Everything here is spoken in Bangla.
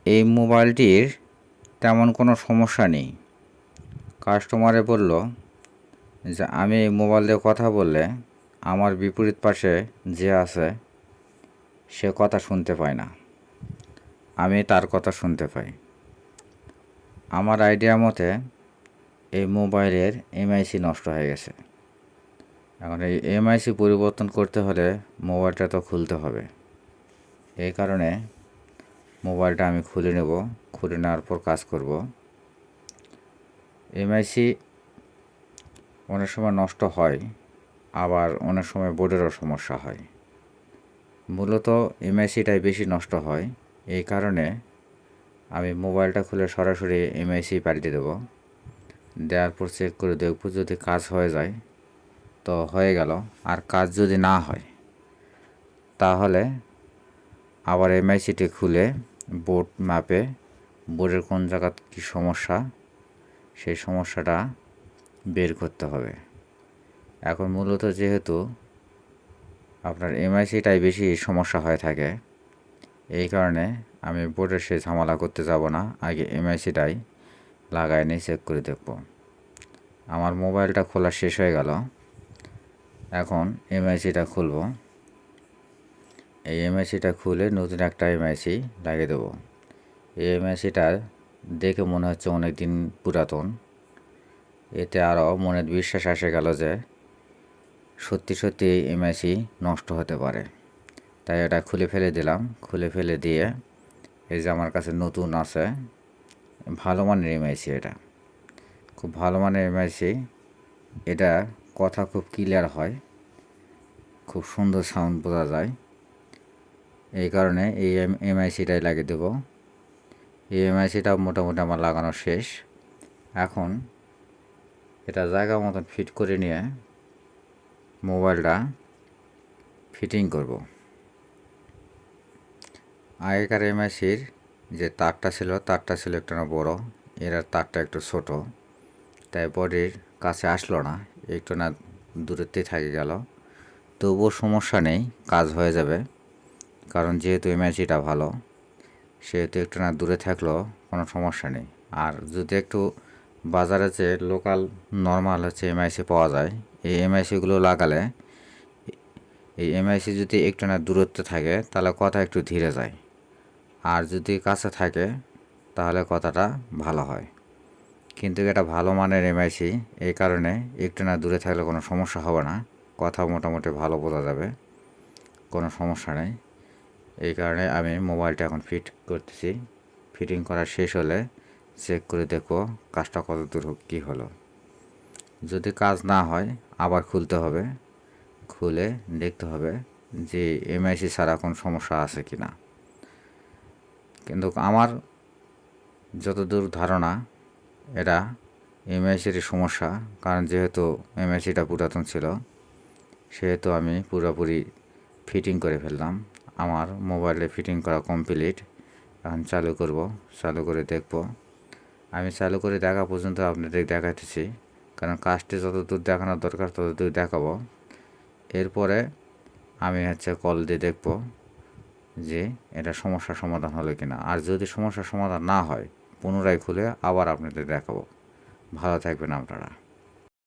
এই মোবাইলটির তেমন কোনো সমস্যা নেই। কাস্টমারে বলল যে আমি এই মোবাইল দিয়ে কথা বললে আমার বিপরীত পাশে যে আছে সে কথা শুনতে পায় না, আমি তার কথা শুনতে পাই। আমার আইডিয়া মতে এই মোবাইলের এমআইসি নষ্ট হয়ে গেছে। এখন এই এমআইসি পরিবর্তন করতে হলে মোবাইলটা তো খুলতে হবে। এই কারণে মোবাইলটা আমি খুলে নেব, খুলে নেওয়ার পর কাজ করব। এমআইসি অনেক সময় নষ্ট হয়, আবার অনেক সময় বোর্ডেরও সমস্যা হয়। মূলত এমআইসিটাই বেশি নষ্ট হয়। এই কারণে আমি মোবাইলটা খুলে সরাসরি এমআইসি পাল্টে দেব। দেওয়ার পর চেক করে দেখব, যদি কাজ হয়ে যায় তো হয়ে গেল, আর কাজ যদি না হয় তাহলে আবার এমআইসিটি খুলে বোর্ড মাপে বোর্ডের কোন জায়গা কী সমস্যা সেই সমস্যাটা বের করতে হবে। এখন মূলত যেহেতু আপনার এমআইসিটাই বেশি সমস্যা হয়ে থাকে, এই কারণে আমি বোর্ডের সেই ঝামেলা করতে যাব না, আগে এমআইসিটাই লাগাই নিয়ে চেক করে দেখব। আমার মোবাইলটা খোলা শেষ হয়ে গেল। এখন এমআইসিটা খুলব। এই এমআইসিটা খুলে নতুন একটা এমআইসি লাগিয়ে দেবো। এই এমআইসিটা দেখে মনে হচ্ছে অনেক দিন পুরাতন। এতে আরও মনের বিশ্বাস এসে গেল যে সত্যি সত্যি এই এমআইসি নষ্ট হতে পারে। তাই এটা খুলে ফেলে দিলাম। খুলে ফেলে দিয়ে এই যে আমার কাছে নতুন আছে, ভালো মানের এমআইসি, এটা খুব ভালো মানের এমআইসি। এটা কথা খুব ক্লিয়ার হয়, খুব সুন্দর সাউন্ড বোঝা যায়। এই কারণে এই এমআইসিটাই লাগিয়ে দেব। এই এমআইসিটা মোটামুটি আমার লাগানো শেষ। এখন এটা জায়গা মতন ফিট করে নিয়ে মোবাইলটা ফিটিং করব। আগেকার এমআইসির যে তারটা ছিল একটু না বড়, এর তারটা একটু ছোট, তাই বডির কাছে আসলো না, একটু না দূরেতেই থাকে গেল। তবুও সমস্যা নেই, কাজ হয়ে যাবে। কারণ যেহেতু এমআইসিটা ভালো, সেহেতু একটু না দূরে থাকলেও কোনো সমস্যা নেই। আর যদি একটু বাজারে যে লোকাল নর্মাল এমআইসি পাওয়া যায়, এই এমআইসিগুলো লাগালে এই এমআইসি যদি একটু না দূরত্বে থাকে তাহলে কথা একটু ধীরে যায়, আর যদি কাছে থাকে তাহলে কথাটা ভালো হয়। কিন্তু এটা ভালো মানের এমআইসি, এই কারণে একটু না দূরে থাকলে কোনো সমস্যা হবে না, কথা মোটামুটি ভালো বোঝা যাবে, কোনো সমস্যা নেই। এই কারণে আমি মোবাইলটা এখন ফিট করতেছি। ফিটিং করা শেষ হলে চেক করে দেখব কাজটা কত দূর কী হলো। যদি কাজ না হয় আবার খুলতে হবে, খুলে দেখতে হবে যে এমআইসি ছাড়া কোনো সমস্যা আছে কি না। কিন্তু আমার যতদূর ধারণা এটা এমআইসিরই সমস্যা, কারণ যেহেতু এমআইসিটা পুরাতন ছিল সেহেতু আমি পুরোপুরি ফিটিং করে ফেললাম। আমার মোবাইলে ফিটিং করা কমপ্লিট। এখন চালু করব, চালু করে দেখব। আমি চালু করে দেখা পর্যন্ত আপনাদের দেখাতেছি, কারণ কাজটি যতদূর দেখানোর দরকার ততদূর দেখাবো। এরপরে আমি কল দিয়ে দেখব যে এটা সমস্যার সমাধান হলো কি না। আর যদি সমস্যার সমাধান না হয় পুনরায় খুলে আবার আপনাদের দেখাবো। ভালো থাকবেন আপনারা।